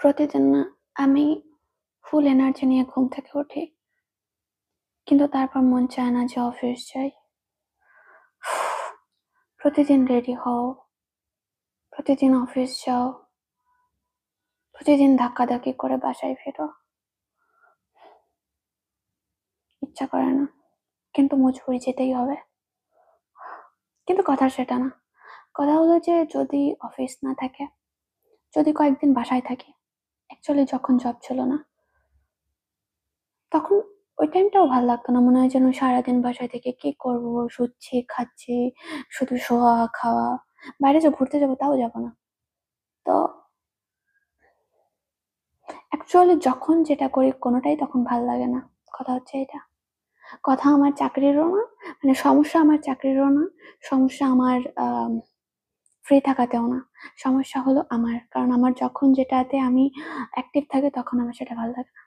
প্রতিদিন না আমি ফুল এনার্জি নিয়ে ঘুম থেকে উঠি। কিন্তু তারপর মন চায় না যে অফিস যাই। প্রতিদিন রেডি হও, প্রতিদিন অফিস যাও, প্রতিদিন ধাক্কাধাক্কি করে বাসায় ফেরো। ইচ্ছা করে না, কিন্তু মজবুরি যেতেই হবে। কিন্তু কথা সেটা না। কথা হলো যে যদি অফিস না থাকে, যদি কয়েকদিন বাসায় থাকি, অ্যাকচুয়ালি যখন জব ছিল না, তখন ওই টাইমটাও ভাল লাগতো না। মনে হয় যেন সারাদিন বাসায় থেকে কি করব? শুচ্ছি, খাচ্ছি, শুধু শোয়া, খাওয়া। বাইরে যে ঘুরতে যাবো তাও যাব না। তো অ্যাকচুয়ালি যখন যেটা করি কোনোটাই তখন ভাল লাগে না। কথা হচ্ছে এটা। কথা আমার চাকরিরও না, মানে সমস্যা আমার চাকরিরও না, সমস্যা আমার ফ্রি থাকাতেও না। সমস্যা হলো আমার। কারণ আমার যখন যেটাতে আমি অ্যাক্টিভ থাকি তখন আমার সেটা ভালো লাগে না।